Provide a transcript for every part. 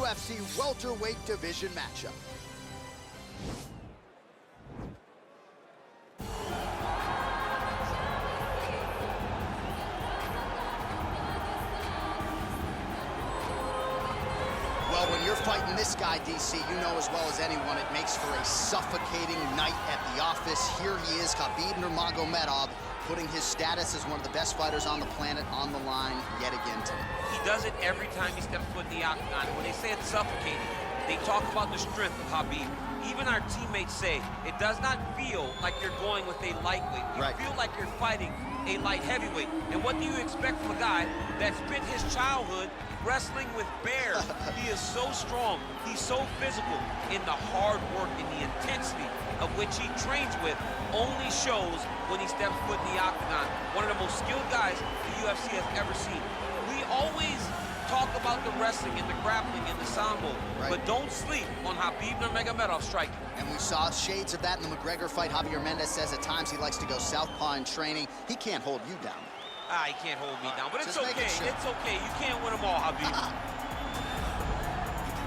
UFC welterweight division matchup. Well, when you're fighting this guy, DC, you know as well as anyone, it makes for a suffocating night at the office. Here he is, Khabib Nurmagomedov, putting his status as one of the best fighters on the planet on the line yet again tonight. He does it every time he steps foot in the octagon. When they say it's suffocating, they talk about the strength of Khabib. Even our teammates say it does not feel like you're going with a lightweight. You feel like you're fighting a light heavyweight. And what do you expect from a guy that spent his childhood wrestling with bears? He is so strong, he's so physical, in the hard work and the intensity of which he trains with only shows when he steps foot in the octagon. One of the most skilled guys the UFC has ever seen. We always talk about the wrestling and the grappling and the sambo, but don't sleep on Khabib Nurmagomedov's striking. And we saw shades of that in the McGregor fight. Javier Mendez says at times he likes to go southpaw in training. He can't hold you down. He can't hold me down, but it's okay. It's okay. You can't win them all, Khabib.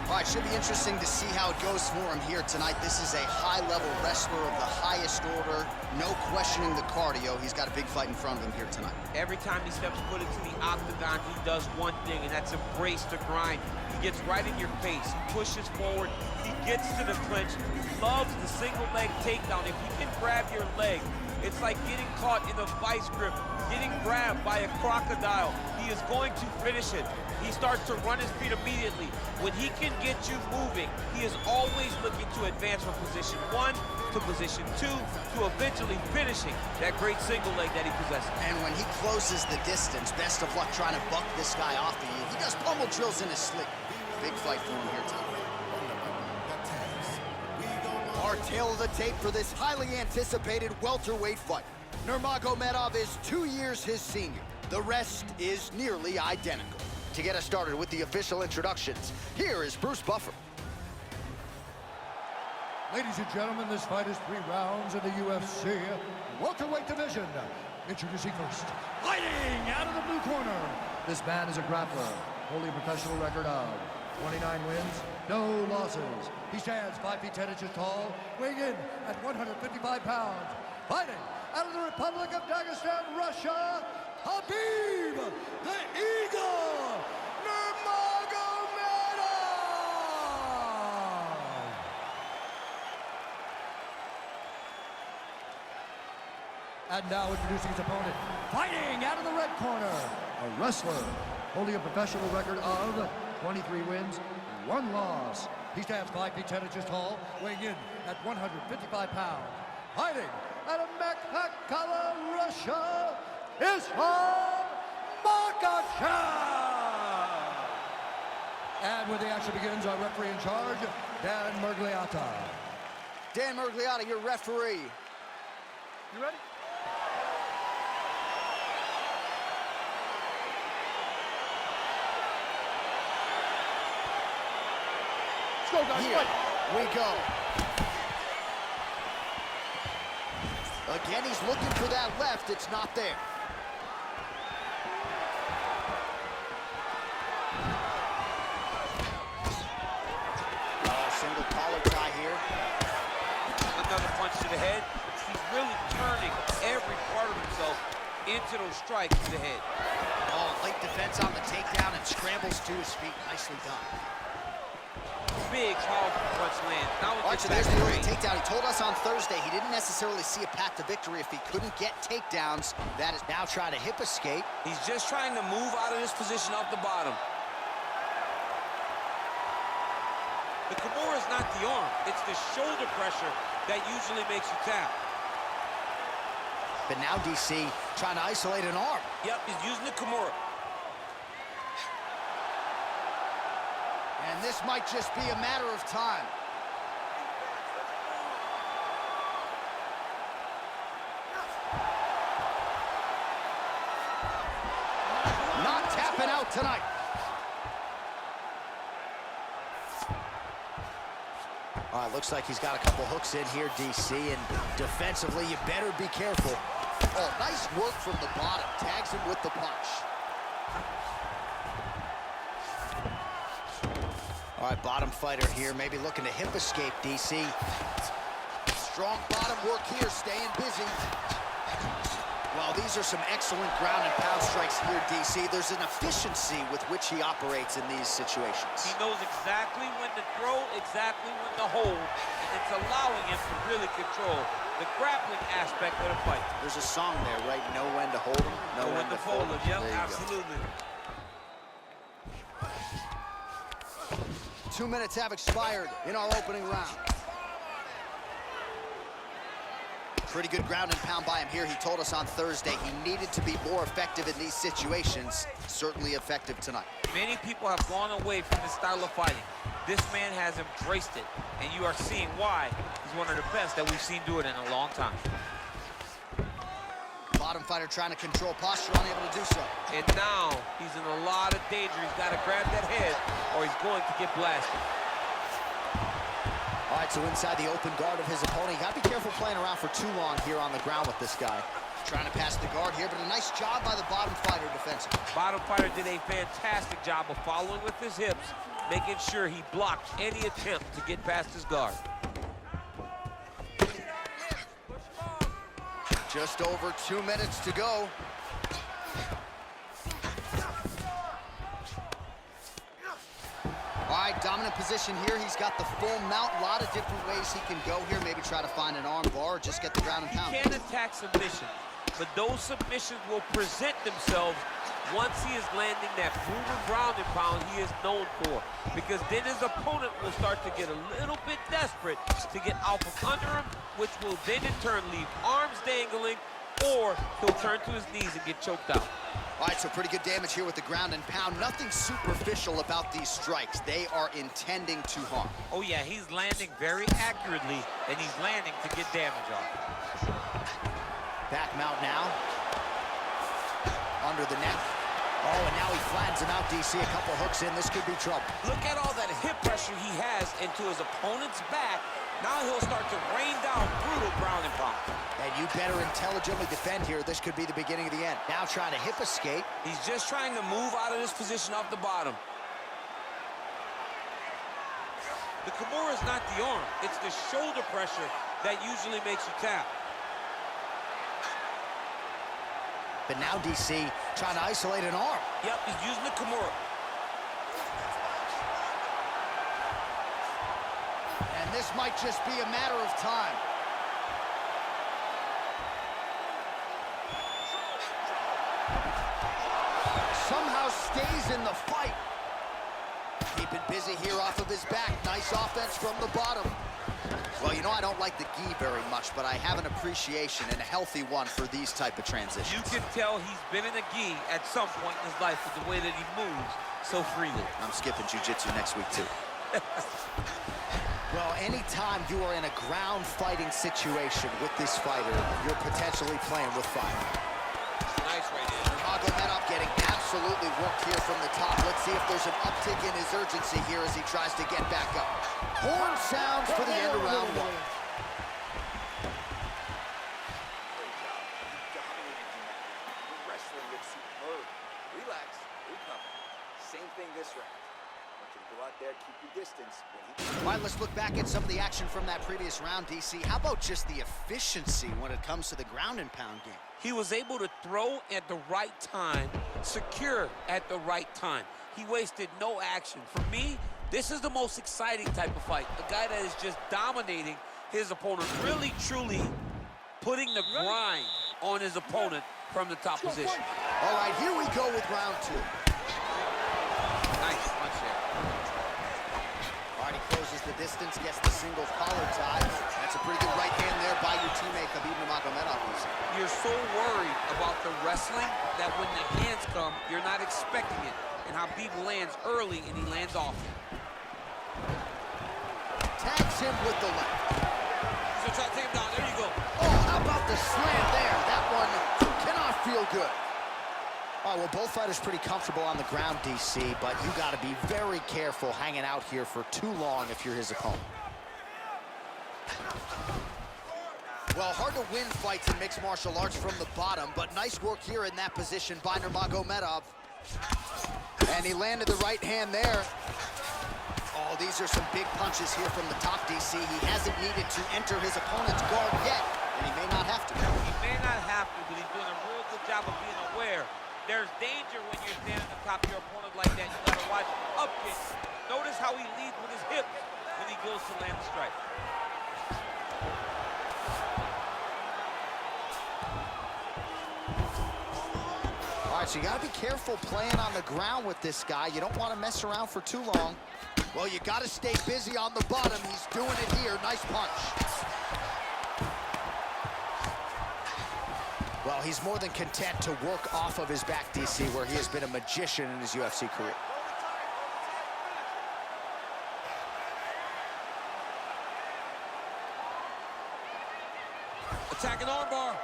All right, should be interesting to see how it goes for him here tonight. This is a high-level wrestler of the highest order. No questioning the cardio. He's got a big fight in front of him here tonight. Every time he steps foot into the octagon, he does one thing, and that's embrace the grind. He gets right in your face. He pushes forward. He gets to the clinch. He loves the single leg takedown. If he can grab your leg, it's like getting caught in a vice grip, getting grabbed by a crocodile. He is going to finish it. He starts to run his feet immediately. When he can get you moving, he is always looking to advance from position 1 to position 2 to eventually finishing that great single leg that he possesses. And when he closes the distance, best of luck trying to buck this guy off of you. He does pummel drills in his sleep. Big fight for him here tonight. Our tail of the tape for this highly anticipated welterweight fight. Nurmagomedov is 2 years his senior. The rest is nearly identical. To get us started with the official introductions, here is Bruce Buffer. Ladies and gentlemen, this fight is 3 rounds in the UFC welterweight division. Introducing first, fighting out of the blue corner. This man is a grappler, holding a professional record of 29 wins, no losses. He stands 5 feet 10 inches tall, weighing in at 155 pounds. Fighting out of the Republic of Dagestan, Russia, Khabib, the Eagle, Nurmagomedov! And now introducing his opponent, fighting out of the red corner, a wrestler, holding a professional record of 23 wins, 1 loss. He stands 5 feet 10 inches tall, weighing in at 155 pounds. Fighting out of Makhachev, Russia, is Makhachev! And when the action begins, our referee in charge, Dan Murgliata. Dan Murgliata, your referee. You ready? Let's go, guys. Here we go. Again, he's looking for that left. It's not there. Single collar tie here. Another punch to the head. He's really turning every part of himself into those strikes to the head. Oh, late defense on the takedown and scrambles to his feet. Nicely done. Big, powerful punch land. Now Archer, there's the early takedown. He told us on Thursday he didn't necessarily see a path to victory if he couldn't get takedowns. That is now trying to hip escape. He's just trying to move out of this position off the bottom. The Kimura is not the arm. It's the shoulder pressure that usually makes you tap. But now DC trying to isolate an arm. Yep, he's using the Kimura. And this might just be a matter of time. Not tapping out tonight. All right, looks like he's got a couple hooks in here, DC, and defensively, you better be careful. Oh, nice work from the bottom. Tags him with the punch. All right, bottom fighter here, maybe looking to hip escape, DC. Strong bottom work here, staying busy. Well, these are some excellent ground and pound strikes here, DC. There's an efficiency with which he operates in these situations. He knows exactly when to throw, exactly when to hold, and it's allowing him to really control the grappling aspect of the fight. There's a song there, right? Know when to hold him, know when to fold him. Yep, absolutely. 2 minutes have expired in our opening round. Pretty good ground and pound by him here. He told us on Thursday he needed to be more effective in these situations. Certainly effective tonight. Many people have gone away from this style of fighting. This man has embraced it, and you are seeing why he's one of the best that we've seen do it in a long time. Bottom fighter trying to control posture, unable to do so. And now he's in a lot of danger. He's got to grab that head, or he's going to get blasted. All right, so inside the open guard of his opponent, you got to be careful playing around for too long here on the ground with this guy. Trying to pass the guard here, but a nice job by the bottom fighter defensively. Bottom fighter did a fantastic job of following with his hips, making sure he blocked any attempt to get past his guard. Just over 2 minutes to go. All right, dominant position here. He's got the full mount. A lot of different ways he can go here. Maybe try to find an arm bar or just get the ground and pound. He can attack submission, but those submissions will present themselves once he is landing that brutal ground and pound he is known for. Because then his opponent will start to get a little bit desperate to get out from under him, which will then in turn leave arms dangling, or he'll turn to his knees and get choked out. All right, so pretty good damage here with the ground and pound. Nothing superficial about these strikes. They are intending to harm. Oh yeah, he's landing very accurately, and he's landing to get damage off. Back mount now. Under the neck. Oh, and now he flattens him out, DC. A couple hooks in. This could be trouble. Look at all that hip pressure he has into his opponent's back. Now he'll start to rain down brutal ground and pound. And you better intelligently defend here. This could be the beginning of the end. Now trying to hip escape. He's just trying to move out of this position off the bottom. The Kimura is not the arm. It's the shoulder pressure that usually makes you tap. But now DC trying to isolate an arm. Yep, he's using the Kimura. And this might just be a matter of time. Somehow stays in the fight. Keeping busy here off of his back. Nice offense from the bottom. Well, you know, I don't like the gi very much, but I have an appreciation, and a healthy one, for these type of transitions. You can tell he's been in a gi at some point in his life with the way that he moves so freely. I'm skipping jiu-jitsu next week, too. Well, anytime you are in a ground fighting situation with this fighter, you're potentially playing with fire. Nice right in. Nurmagomedov getting absolutely worked here from the top. Let's see if there's an uptick in his urgency here as he tries to get back up. Horn sounds for the end of round one. Wrestling looks superb. Relax, we're coming. Same thing this round. Go out there, keep your distance. All right, let's look back at some of the action from that previous round, DC. How about just the efficiency when it comes to the ground and pound game? He was able to throw at the right time, secure at the right time. He wasted no action. For me, this is the most exciting type of fight. A guy that is just dominating his opponent, really, truly putting the grind on his opponent from the top position. All right, here we go with round two. Nice punch there. All right, he closes the distance, gets the single collar tie. That's a pretty good right hand there by your teammate, Khabib Nurmagomedov. You're so worried about the wrestling that when the hands come, you're not expecting it. And Khabib lands early, and he lands often. Tags him with the left. So try to take him down. There you go. Oh, how about the slam there? That one cannot feel good. All right, well, both fighters pretty comfortable on the ground, DC, but you got to be very careful hanging out here for too long if you're his opponent. Well, hard to win fights in mixed martial arts from the bottom, but nice work here in that position by Nurmagomedov. And he landed the right hand there. Oh, these are some big punches here from the top, DC. He hasn't needed to enter his opponent's guard yet, and he may not have to. He may not have to, but he's doing a real good job of being aware. There's danger when you're standing on top of your opponent like that. You gotta watch up kicks. Notice how he leads with his hips when he goes to land the strike. All right, so you gotta be careful playing on the ground with this guy. You don't want to mess around for too long. Well, you gotta stay busy on the bottom. He's doing it here. Nice punch. Well, he's more than content to work off of his back, DC, where he has been a magician in his UFC career. Attacking armbar.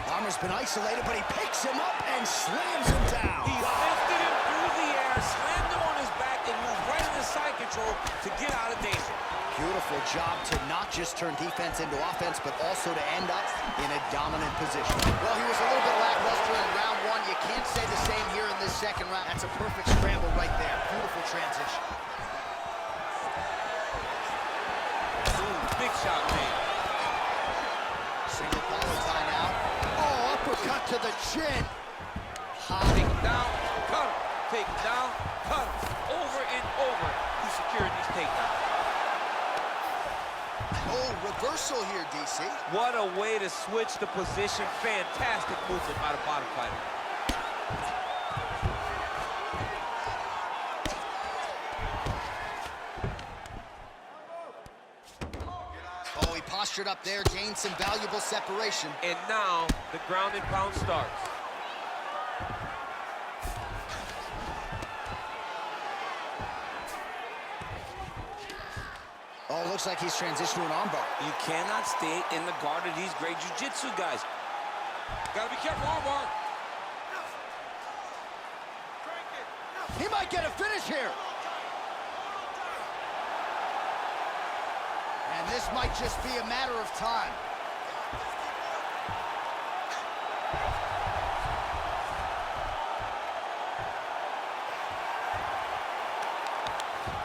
Armor's been isolated, but he picks him up and slams him down. He lifted him through the air, slammed him on his back, and moved right into side control to get out of danger. Beautiful job to not just turn defense into offense, but also to end up in a dominant position. Well, he was a little bit lackluster in round one. You can't say the same here in this second round. That's a perfect scramble right there. Beautiful transition. Ooh, big shot, man. Single collar tie now. Oh, uppercut to the chin. Take him down, cut him. Take him down, cut him. Over and over, he secured these takedowns. Oh, reversal here, DC. What a way to switch the position. Fantastic movement by the bottom fighter. Oh, he postured up there, gained some valuable separation. And now the ground and pound starts. Oh, looks like he's transitioned to an armbar. You cannot stay in the guard of these great jiu-jitsu guys. Gotta be careful, armbar. He might get a finish here. And this might just be a matter of time.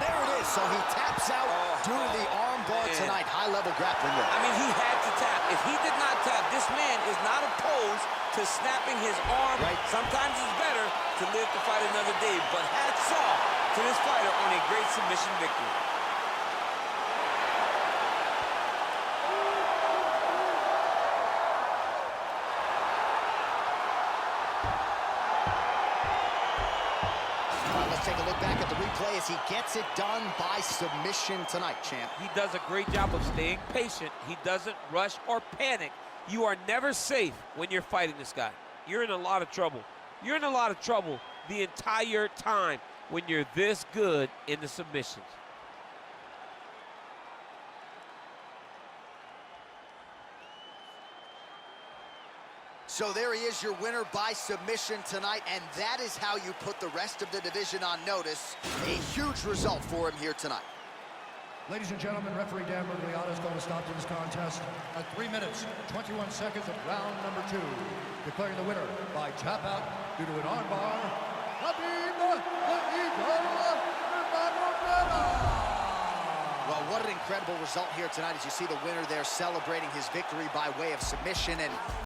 There it is. So he taps out due to the arm bar tonight. High-level grappling there. I mean, he had to tap. If he did not tap, this man is not opposed to snapping his arm. Right. Sometimes it's better to live to fight another day, but hats off to this fighter on a great submission victory. Let's take a look back at the replay as he gets it done by submission tonight, champ. He does a great job of staying patient. He doesn't rush or panic. You are never safe when you're fighting this guy. You're in a lot of trouble. You're in a lot of trouble the entire time when you're this good in the submissions. So there he is, your winner by submission tonight, and that is how you put the rest of the division on notice. A huge result for him here tonight. Ladies and gentlemen, referee Dan Murmagomedov is going to stop to this contest at 3 minutes, 21 seconds of round number 2. Declaring the winner by tap out due to an armbar, Khabib the Eagle Nurmagomedov. Well, what an incredible result here tonight as you see the winner there celebrating his victory by way of submission. And